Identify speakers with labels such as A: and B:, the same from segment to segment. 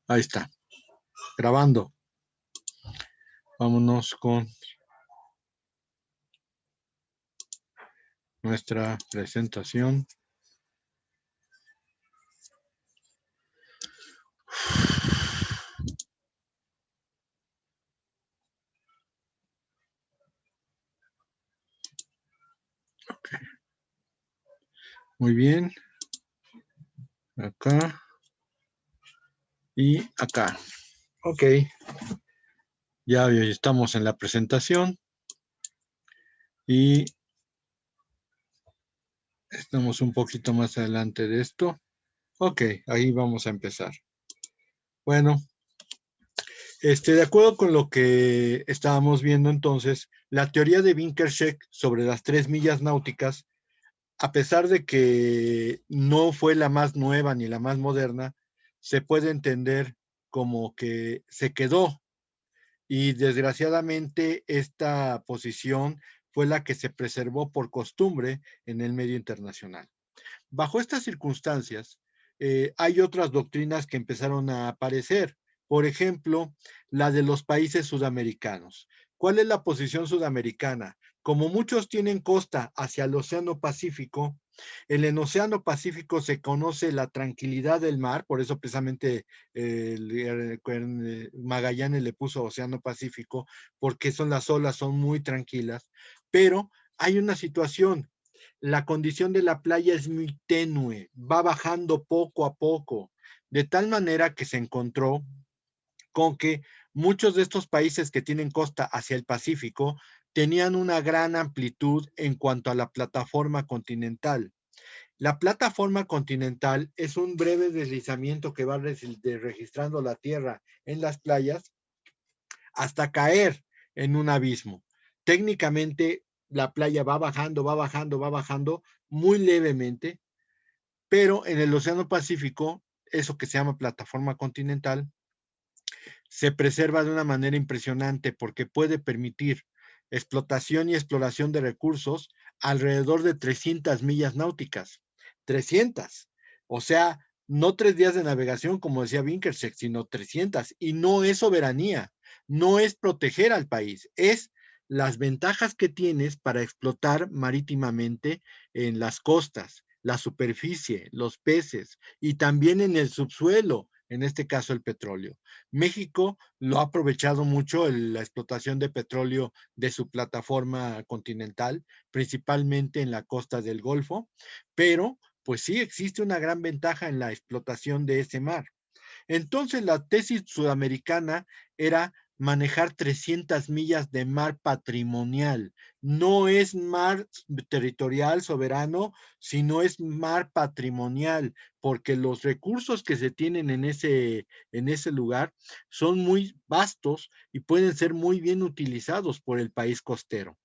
A: Ahí está, grabando. Vámonos con nuestra presentación. Okay. Muy bien. Acá y acá. Ok. Ya estamos en la presentación y estamos un poquito más adelante de esto. Ok, ahí vamos a empezar. Bueno, de acuerdo con lo que estábamos viendo entonces, la teoría de Winkelschek sobre las 3 millas náuticas, a pesar de que no fue la más nueva ni la más moderna, se puede entender como que se quedó y desgraciadamente esta posición fue la que se preservó por costumbre en el medio internacional. Bajo estas circunstancias, hay otras doctrinas que empezaron a aparecer. Por ejemplo, la de los países sudamericanos. ¿Cuál es la posición sudamericana? Como muchos tienen costa hacia el Océano Pacífico, en el Océano Pacífico se conoce la tranquilidad del mar, por eso precisamente Magallanes le puso Océano Pacífico, porque las olas son muy tranquilas, pero hay una situación, la condición de la playa es muy tenue, va bajando poco a poco, de tal manera que se encontró con que muchos de estos países que tienen costa hacia el Pacífico tenían una gran amplitud en cuanto a la plataforma continental. La plataforma continental es un breve deslizamiento que va registrando la Tierra en las playas hasta caer en un abismo. Técnicamente, la playa va bajando, va bajando, va bajando muy levemente, pero en el Océano Pacífico, eso que se llama plataforma continental, se preserva de una manera impresionante porque puede permitir explotación y exploración de recursos alrededor de 300 millas náuticas. 300. O sea, no 3 días de navegación, como decía Winkelschek, sino 300. Y no es soberanía, no es proteger al país, es las ventajas que tienes para explotar marítimamente en las costas, la superficie, los peces y también en el subsuelo, en este caso el petróleo. México lo ha aprovechado mucho la explotación de petróleo de su plataforma continental, principalmente en la costa del Golfo, pero pues sí existe una gran ventaja en la explotación de ese mar. Entonces la tesis sudamericana era manejar 300 millas de mar patrimonial. No es mar territorial soberano, sino es mar patrimonial, porque los recursos que se tienen en ese lugar son muy vastos y pueden ser muy bien utilizados por el país costero.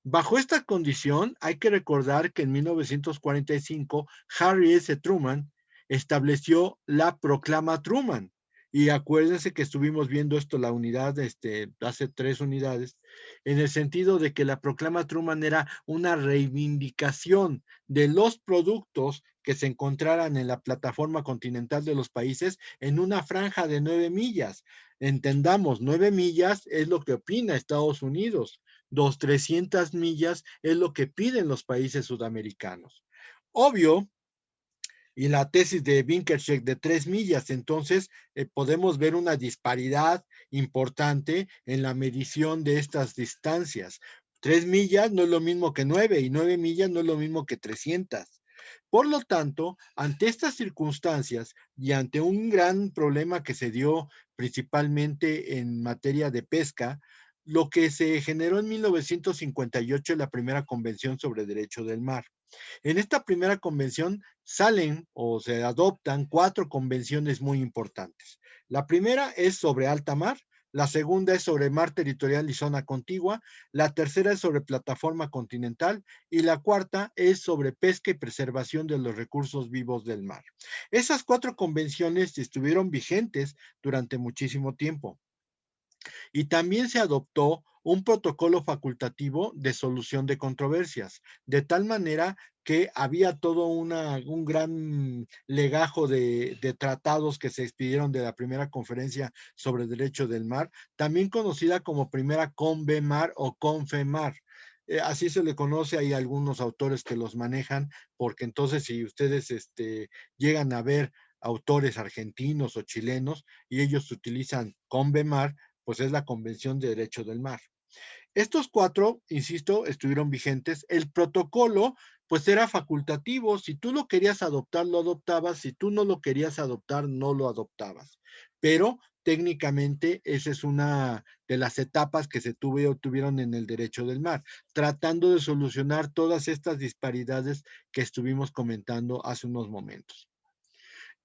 A: Bajo esta condición, hay que recordar que en 1945 Harry S. Truman estableció la Proclama Truman. Y acuérdense que estuvimos viendo esto, la unidad, hace 3 unidades, en el sentido de que la Proclama Truman era una reivindicación de los productos que se encontraran en la plataforma continental de los países en una franja de 9 millas. Entendamos, 9 millas es lo que opina Estados Unidos. 300 millas es lo que piden los países sudamericanos. Obvio, y la tesis de Winkelschek de 3 millas, entonces podemos ver una disparidad importante en la medición de estas distancias. 3 millas no es lo mismo que 9 y 9 millas no es lo mismo que 300. Por lo tanto, ante estas circunstancias y ante un gran problema que se dio principalmente en materia de pesca, lo que se generó en 1958 es la primera convención sobre derecho del mar. En esta primera convención salen o se adoptan 4 convenciones muy importantes. La primera es sobre alta mar, la segunda es sobre mar territorial y zona contigua, la tercera es sobre plataforma continental y la cuarta es sobre pesca y preservación de los recursos vivos del mar. Esas 4 convenciones estuvieron vigentes durante muchísimo tiempo. Y también se adoptó un protocolo facultativo de solución de controversias, de tal manera que había todo un gran legajo de tratados que se expidieron de la primera conferencia sobre derecho del mar, también conocida como primera CONVEMAR o CONFEMAR. Así se le conoce, hay algunos autores que los manejan, porque entonces si ustedes llegan a ver autores argentinos o chilenos y ellos utilizan CONVEMAR, pues es la Convención de Derecho del Mar. Estos cuatro, insisto, estuvieron vigentes. El protocolo, pues era facultativo. Si tú lo querías adoptar, lo adoptabas. Si tú no lo querías adoptar, no lo adoptabas. Pero técnicamente esa es una de las etapas que se tuvieron en el derecho del mar, tratando de solucionar todas estas disparidades que estuvimos comentando hace unos momentos.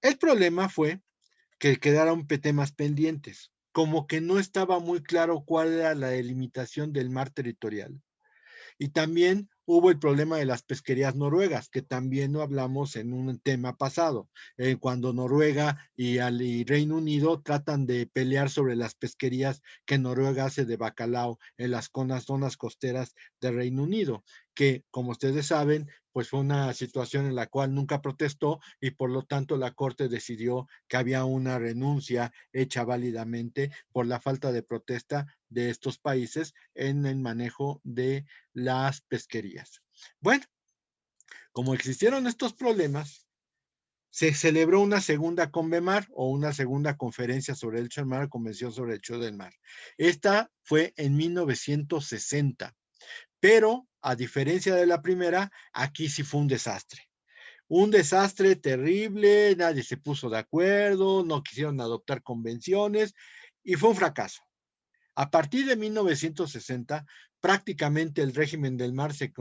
A: El problema fue que quedaron temas pendientes, como que no estaba muy claro cuál era la delimitación del mar territorial. Y también hubo el problema de las pesquerías noruegas, que también lo hablamos en un tema pasado, cuando Noruega y Reino Unido tratan de pelear sobre las pesquerías que Noruega hace de bacalao en las zonas costeras de Reino Unido, que como ustedes saben, pues fue una situación en la cual nunca protestó y por lo tanto la Corte decidió que había una renuncia hecha válidamente por la falta de protesta de estos países en el manejo de las pesquerías. Bueno, como existieron estos problemas, se celebró una segunda CONVEMAR o una segunda conferencia sobre el derecho del mar, convención sobre el derecho del mar. Esta fue en 1960, pero a diferencia de la primera, aquí sí fue un desastre. Un desastre terrible, nadie se puso de acuerdo, no quisieron adoptar convenciones y fue un fracaso. A partir de 1960, prácticamente el régimen del mar se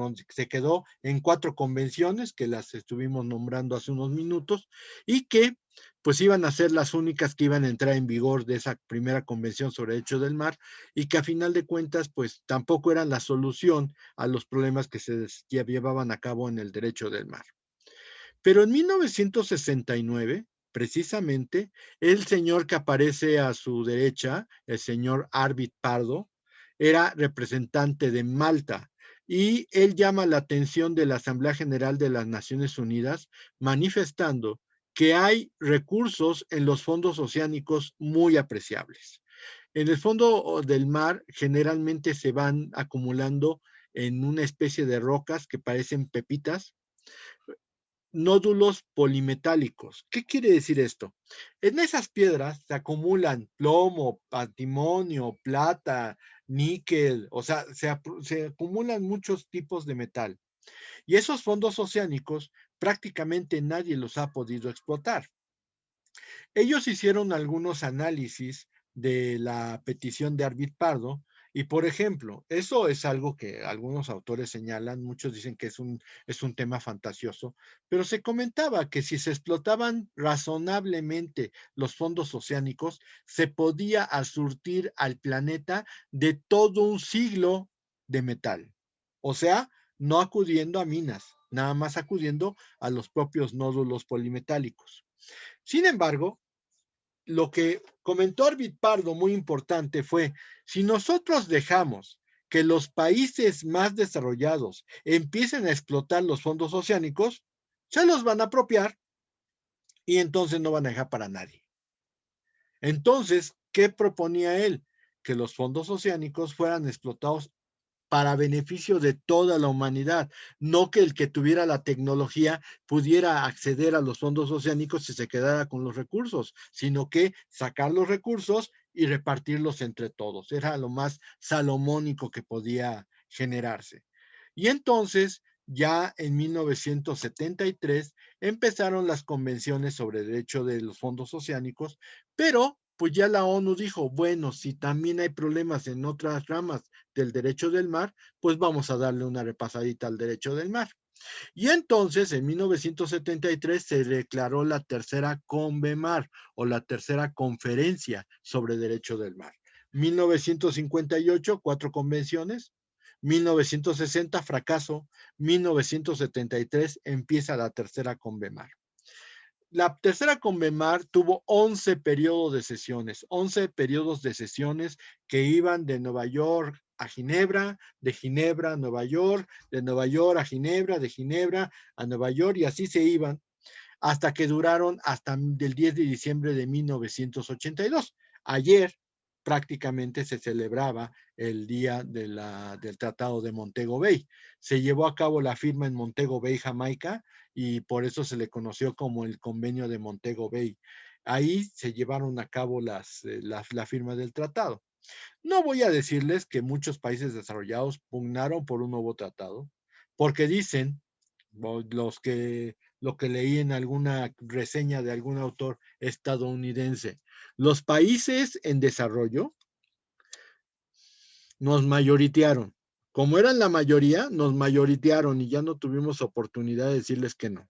A: quedó en 4 convenciones, que las estuvimos nombrando hace unos minutos, y que pues iban a ser las únicas que iban a entrar en vigor de esa primera convención sobre derecho del mar, y que a final de cuentas pues tampoco eran la solución a los problemas que se llevaban a cabo en el derecho del mar. Pero en 1969, precisamente, el señor que aparece a su derecha, el señor Arvid Pardo, era representante de Malta y él llama la atención de la Asamblea General de las Naciones Unidas manifestando que hay recursos en los fondos oceánicos muy apreciables. En el fondo del mar generalmente se van acumulando en una especie de rocas que parecen pepitas, nódulos polimetálicos. ¿Qué quiere decir esto? En esas piedras se acumulan plomo, antimonio, plata, níquel, o sea, se acumulan muchos tipos de metal. Y esos fondos oceánicos prácticamente nadie los ha podido explotar. Ellos hicieron algunos análisis de la petición de Arvid Pardo y, por ejemplo, eso es algo que algunos autores señalan, muchos dicen que es un tema fantasioso, pero se comentaba que si se explotaban razonablemente los fondos oceánicos, se podía surtir al planeta de todo un siglo de metal. O sea, no acudiendo a minas, nada más acudiendo a los propios nódulos polimetálicos. Sin embargo, lo que comentó Arvid Pardo muy importante fue, si nosotros dejamos que los países más desarrollados empiecen a explotar los fondos oceánicos, se los van a apropiar y entonces no van a dejar para nadie. Entonces, ¿qué proponía él? Que los fondos oceánicos fueran explotados para beneficio de toda la humanidad, no que el que tuviera la tecnología pudiera acceder a los fondos oceánicos y se quedara con los recursos, sino que sacar los recursos y repartirlos entre todos. Era lo más salomónico que podía generarse. Y entonces, ya en 1973, empezaron las convenciones sobre derecho de los fondos oceánicos, pero pues ya la ONU dijo, bueno, si también hay problemas en otras ramas del derecho del mar, pues vamos a darle una repasadita al derecho del mar. Y entonces, en 1973, se declaró la tercera CONVEMAR o la tercera conferencia sobre derecho del mar. 1958, 4 convenciones. 1960, fracaso. 1973, empieza la tercera CONVEMAR. La tercera CONVEMAR tuvo 11 periodos de sesiones, 11 periodos de sesiones que iban de Nueva York a Ginebra, de Ginebra a Nueva York, de Nueva York a Ginebra, de Ginebra a Nueva York, y así se iban hasta que duraron hasta el 10 de diciembre de 1982. Ayer prácticamente se celebraba el día del Tratado de Montego Bay. Se llevó a cabo la firma en Montego Bay, Jamaica, y por eso se le conoció como el Convenio de Montego Bay. Ahí se llevaron a cabo la firma del tratado. No voy a decirles que muchos países desarrollados pugnaron por un nuevo tratado, porque dicen lo que leí en alguna reseña de algún autor estadounidense, los países en desarrollo nos mayoritearon. Como eran la mayoría, nos mayoritearon y ya no tuvimos oportunidad de decirles que no.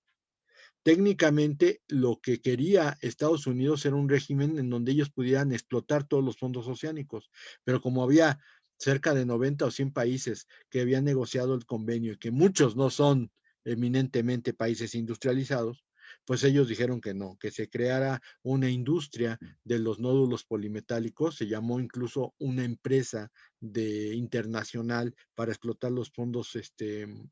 A: Técnicamente, lo que quería Estados Unidos era un régimen en donde ellos pudieran explotar todos los fondos oceánicos, pero como había cerca de 90 o 100 países que habían negociado el convenio y que muchos no son eminentemente países industrializados, pues ellos dijeron que no, que se creara una industria de los nódulos polimetálicos, se llamó incluso una empresa internacional para explotar los fondos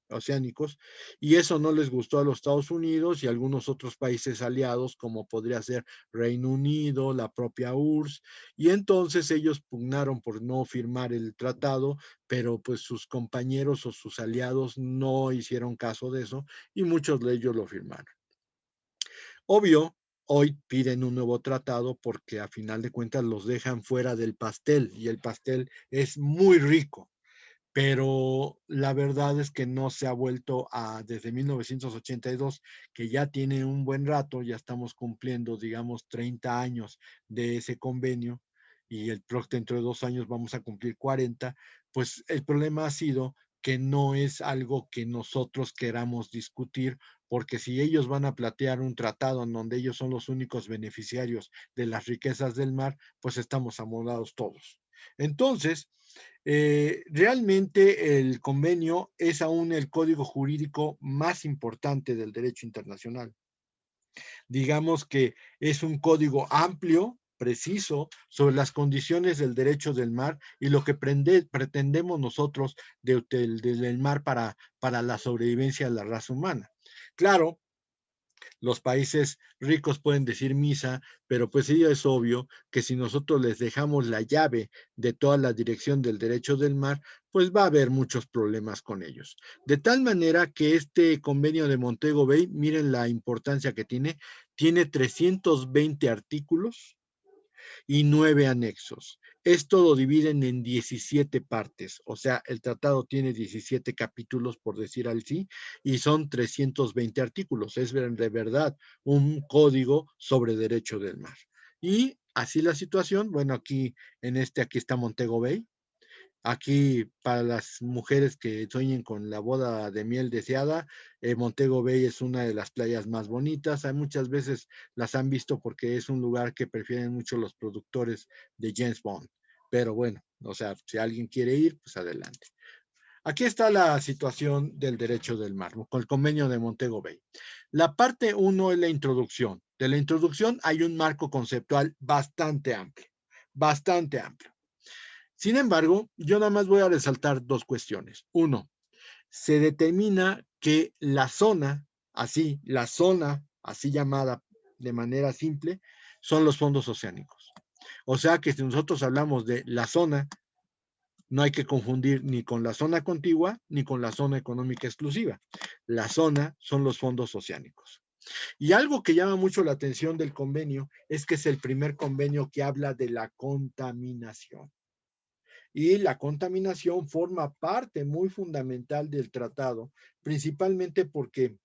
A: oceánicos, y eso no les gustó a los Estados Unidos y a algunos otros países aliados, como podría ser Reino Unido, la propia URSS, y entonces ellos pugnaron por no firmar el tratado, pero pues sus compañeros o sus aliados no hicieron caso de eso y muchos de ellos lo firmaron. Obvio, hoy piden un nuevo tratado porque a final de cuentas los dejan fuera del pastel y el pastel es muy rico, pero la verdad es que no se ha vuelto desde 1982, que ya tiene un buen rato, ya estamos cumpliendo, digamos, 30 años de ese convenio, y dentro de 2 años vamos a cumplir 40, pues el problema ha sido que no es algo que nosotros queramos discutir, porque si ellos van a plantear un tratado en donde ellos son los únicos beneficiarios de las riquezas del mar, pues estamos amolados todos. Entonces, realmente el convenio es aún el código jurídico más importante del derecho internacional. Digamos que es un código amplio, preciso, sobre las condiciones del derecho del mar y lo que pretendemos nosotros del mar para la sobrevivencia de la raza humana. Claro, los países ricos pueden decir misa, pero pues sí es obvio que si nosotros les dejamos la llave de toda la dirección del derecho del mar, pues va a haber muchos problemas con ellos. De tal manera que este convenio de Montego Bay, miren la importancia que tiene 320 artículos y 9 anexos. Esto lo dividen en 17 partes, o sea, el tratado tiene 17 capítulos, por decir así, y son 320 artículos. Es de verdad un código sobre derecho del mar. Y así la situación, bueno, aquí está Montego Bay. Aquí, para las mujeres que sueñen con la boda de miel deseada, Montego Bay es una de las playas más bonitas. Hay muchas veces las han visto porque es un lugar que prefieren mucho los productores de James Bond. Pero bueno, o sea, si alguien quiere ir, pues adelante. Aquí está la situación del derecho del mar, con el convenio de Montego Bay. La parte 1 es la introducción. De la introducción hay un marco conceptual bastante amplio, bastante amplio. Sin embargo, yo nada más voy a resaltar dos cuestiones. Uno, se determina que la zona así llamada de manera simple, son los fondos oceánicos. O sea que si nosotros hablamos de la zona, no hay que confundir ni con la zona contigua ni con la zona económica exclusiva. La zona son los fondos oceánicos. Y algo que llama mucho la atención del convenio es que es el primer convenio que habla de la contaminación. Y la contaminación forma parte muy fundamental del tratado, principalmente porque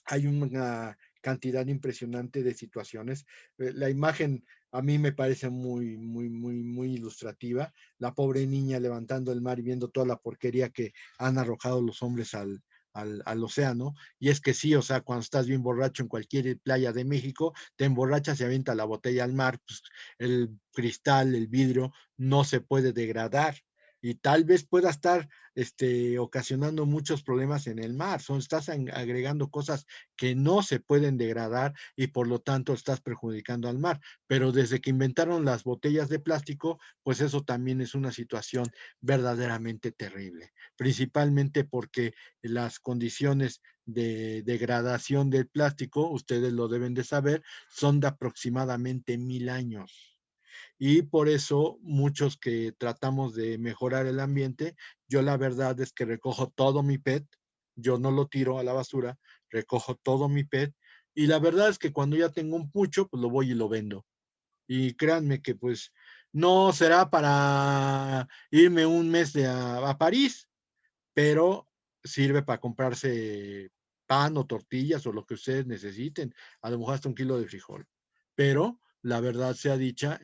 A: hay una cantidad impresionante de situaciones. La imagen a mí me parece muy, muy, muy, muy ilustrativa. La pobre niña levantando el mar y viendo toda la porquería que han arrojado los hombres al océano. Y es que sí, o sea, cuando estás bien borracho en cualquier playa de México, te emborrachas y avienta la botella al mar, pues el cristal, el vidrio, no se puede degradar y tal vez pueda estar ocasionando muchos problemas en el mar. Estás agregando cosas que no se pueden degradar y por lo tanto estás perjudicando al mar. Pero desde que inventaron las botellas de plástico, pues eso también es una situación verdaderamente terrible, principalmente porque las condiciones de degradación del plástico, ustedes lo deben de saber, son de aproximadamente 1000 años. Y por eso muchos que tratamos de mejorar el ambiente, yo la verdad es que recojo todo mi PET, yo no lo tiro a la basura, recojo todo mi PET y la verdad es que cuando ya tengo un pucho, pues lo voy y lo vendo. Y créanme que pues no será para irme un mes a París, pero sirve para comprarse pan o tortillas o lo que ustedes necesiten, a lo mejor hasta un kilo de frijol. Pero la verdad sea dicha,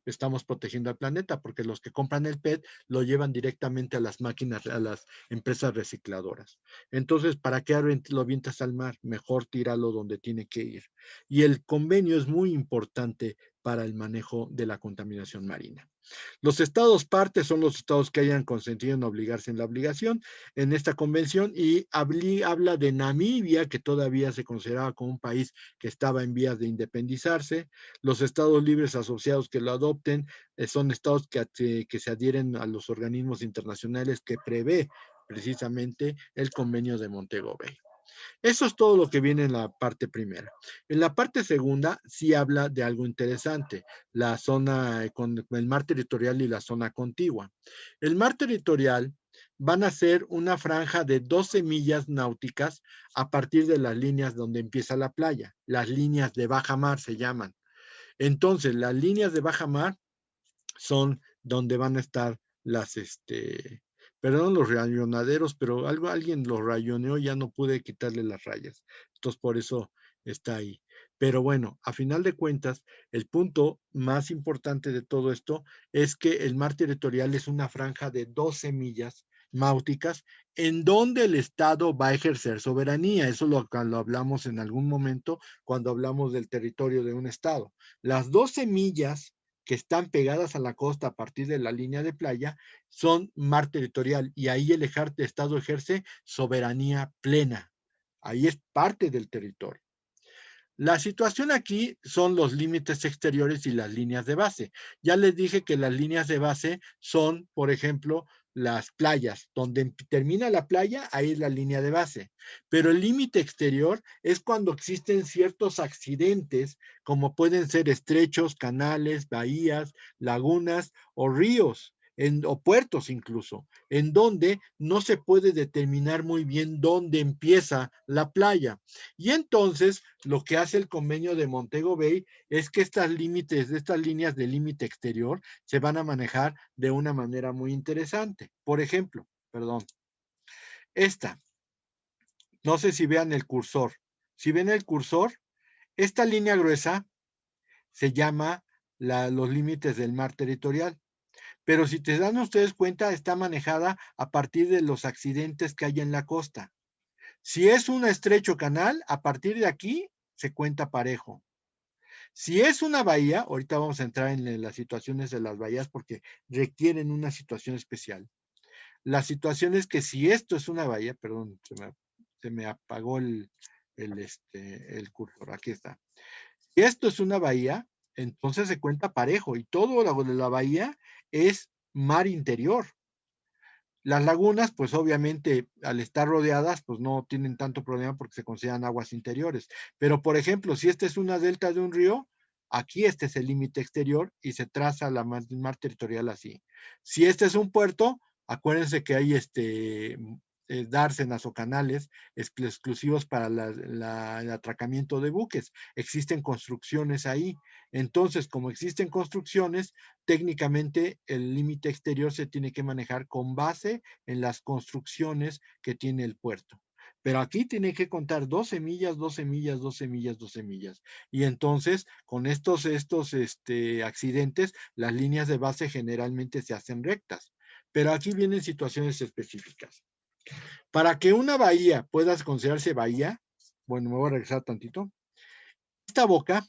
A: estamos protegiendo al planeta porque los que compran el PET lo llevan directamente a las máquinas, a las empresas recicladoras. Entonces, ¿para qué lo avientas al mar? Mejor tíralo donde tiene que ir. Y el convenio es muy importante para el manejo de la contaminación marina. Los estados partes son los estados que hayan consentido en obligarse en la obligación en esta convención y habla de Namibia, que todavía se consideraba como un país que estaba en vías de independizarse. Los estados libres asociados que lo adopten son estados que se adhieren a los organismos internacionales que prevé precisamente el convenio de Montego Bay. Eso es todo lo que viene en la parte primera. En la parte segunda sí habla de algo interesante, la zona con el mar territorial y la zona contigua. El mar territorial van a ser una franja de 12 millas náuticas a partir de las líneas donde empieza la playa. Las líneas de baja mar se llaman. Entonces, las líneas de baja mar son donde van a estar perdón, los rayonaderos, pero alguien los rayoneó, ya no pude quitarle las rayas. Entonces, por eso está ahí. Pero bueno, a final de cuentas, el punto más importante de todo esto es que el mar territorial es una franja de 12 millas náuticas en donde el Estado va a ejercer soberanía. Eso lo hablamos en algún momento cuando hablamos del territorio de un Estado. Las 12 millas que están pegadas a la costa a partir de la línea de playa son mar territorial y ahí el Estado ejerce soberanía plena. Ahí es parte del territorio. La situación aquí son los límites exteriores y las líneas de base. Ya les dije que las líneas de base son, por ejemplo, las playas. Donde termina la playa, ahí es la línea de base. Pero el límite exterior es cuando existen ciertos accidentes, como pueden ser estrechos, canales, bahías, lagunas o ríos. O puertos incluso, en donde no se puede determinar muy bien dónde empieza la playa. Y entonces lo que hace el convenio de Montego Bay es que estas líneas de límite exterior se van a manejar de una manera muy interesante. Por ejemplo, perdón, esta, no sé si vean el cursor. Si ven el cursor, esta línea gruesa se llama los límites del mar territorial. Pero si te dan ustedes cuenta, está manejada a partir de los accidentes que hay en la costa. Si es un estrecho canal, a partir de aquí se cuenta parejo. Si es una bahía, ahorita vamos a entrar en las situaciones de las bahías porque requieren una situación especial. La situación es que si esto es una bahía, perdón, se me apagó el cursor, aquí está. Si esto es una bahía, entonces se cuenta parejo y todo lo de la bahía es mar interior. Las lagunas, pues obviamente al estar rodeadas, pues no tienen tanto problema porque se consideran aguas interiores. Pero, por ejemplo, si esta es una delta de un río, aquí este es el límite exterior y se traza el mar territorial así. Si este es un puerto, acuérdense que hay dársenas o canales exclusivos para el atracamiento de buques. Existen construcciones ahí. Entonces, como existen construcciones, técnicamente el límite exterior se tiene que manejar con base en las construcciones que tiene el puerto. Pero aquí tiene que contar 12 millas, 12 millas, 12 millas, 12 millas. Y entonces, con estos accidentes, las líneas de base generalmente se hacen rectas. Pero aquí vienen situaciones específicas. Para que una bahía pueda considerarse bahía, bueno, me voy a regresar tantito. Esta boca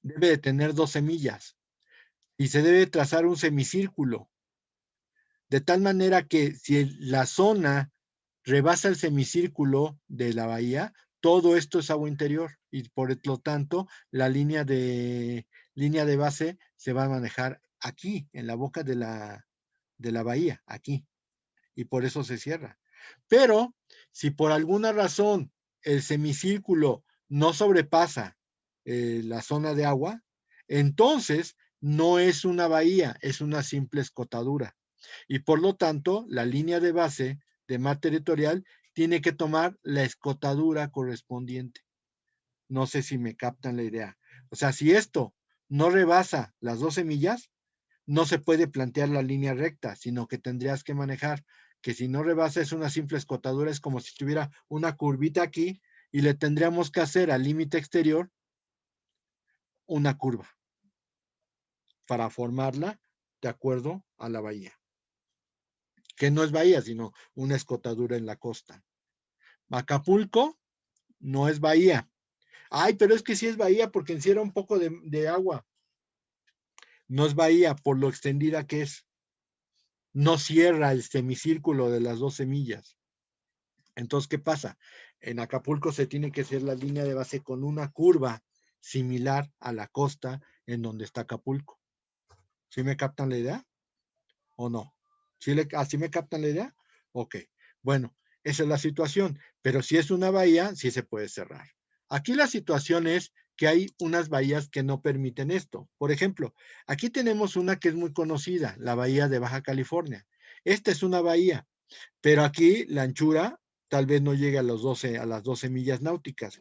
A: debe de tener 12 millas y se debe trazar un semicírculo. De tal manera que si la zona rebasa el semicírculo de la bahía, todo esto es agua interior y por lo tanto la línea de base se va a manejar aquí, en la boca de la bahía, aquí, y por eso se cierra. Pero si por alguna razón el semicírculo no sobrepasa la zona de agua, entonces no es una bahía, es una simple escotadura. Y por lo tanto, la línea de base de mar territorial tiene que tomar la escotadura correspondiente. No sé si me captan la idea. O sea, si esto no rebasa las 12 millas, no se puede plantear la línea recta, sino que tendrías que manejar que si no rebasa es una simple escotadura, es como si tuviera una curvita aquí y le tendríamos que hacer al límite exterior una curva para formarla de acuerdo a la bahía, que no es bahía, sino una escotadura en la costa. Acapulco no es bahía. Ay, pero es que sí es bahía porque encierra un poco de agua. No es bahía por lo extendida que es. No cierra el semicírculo de las 12 millas. Entonces, ¿qué pasa? En Acapulco se tiene que hacer la línea de base con una curva similar a la costa en donde está Acapulco. ¿Sí me captan la idea o no? ¿Así me captan la idea? Ok. Bueno, esa es la situación. Pero si es una bahía, sí se puede cerrar. Aquí la situación es que hay unas bahías que no permiten esto. Por ejemplo, aquí tenemos una que es muy conocida, la bahía de Baja California. Esta es una bahía, pero aquí la anchura tal vez no llegue a las 12 millas náuticas.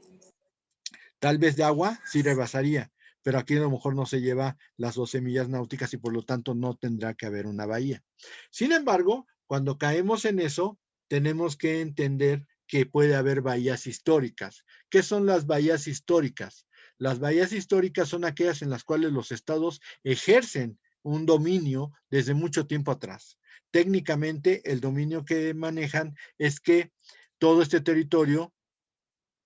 A: Tal vez de agua sí rebasaría, pero aquí a lo mejor no se lleva las 12 millas náuticas y por lo tanto no tendrá que haber una bahía. Sin embargo, cuando caemos en eso, tenemos que entender que puede haber bahías históricas. ¿Qué son las bahías históricas? Las bahías históricas son aquellas en las cuales los estados ejercen un dominio desde mucho tiempo atrás. Técnicamente, el dominio que manejan es que todo este territorio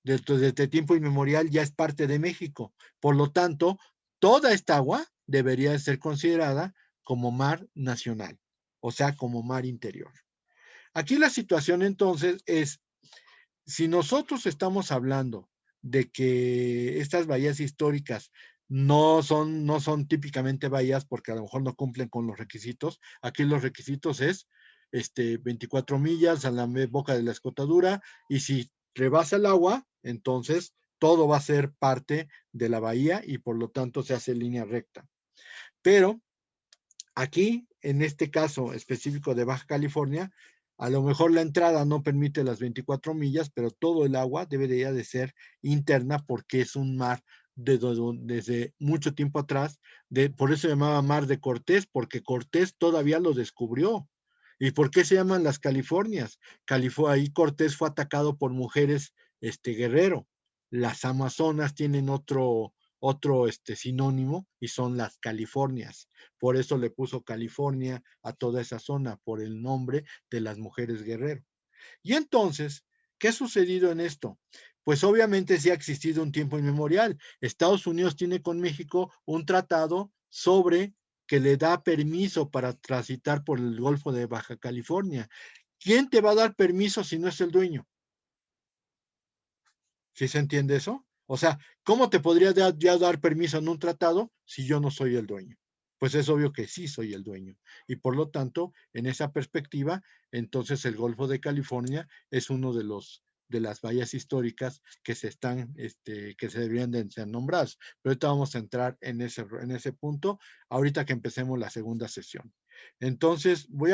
A: desde tiempo inmemorial ya es parte de México. Por lo tanto, toda esta agua debería ser considerada como mar nacional, o sea, como mar interior. Aquí la situación entonces es, si nosotros estamos hablando de que estas bahías históricas no son típicamente bahías porque a lo mejor no cumplen con los requisitos, aquí los requisitos es 24 millas a la boca de la escotadura y si rebasa el agua, entonces todo va a ser parte de la bahía y por lo tanto se hace línea recta. Pero aquí, en este caso específico de Baja California, a lo mejor la entrada no permite las 24 millas, pero todo el agua debería de ser interna porque es un mar desde mucho tiempo atrás. Por eso se llamaba Mar de Cortés, porque Cortés todavía lo descubrió. ¿Y por qué se llaman las Californias? Ahí Cortés fue atacado por mujeres guerrero. Las Amazonas tienen otro sinónimo y son las Californias. Por eso le puso California a toda esa zona, por el nombre de las mujeres guerrero. Y entonces, ¿qué ha sucedido en esto? Pues obviamente sí ha existido un tiempo inmemorial. Estados Unidos tiene con México un tratado sobre que le da permiso para transitar por el Golfo de Baja California. ¿Quién te va a dar permiso si no es el dueño? ¿Sí se entiende eso? O sea, ¿cómo te podría ya dar permiso en un tratado si yo no soy el dueño? Pues es obvio que sí soy el dueño. Y por lo tanto, en esa perspectiva, entonces el Golfo de California es uno de las bahías históricas que que se deberían de ser nombradas. Pero ahorita vamos a entrar en ese punto, ahorita que empecemos la segunda sesión. Entonces, voy a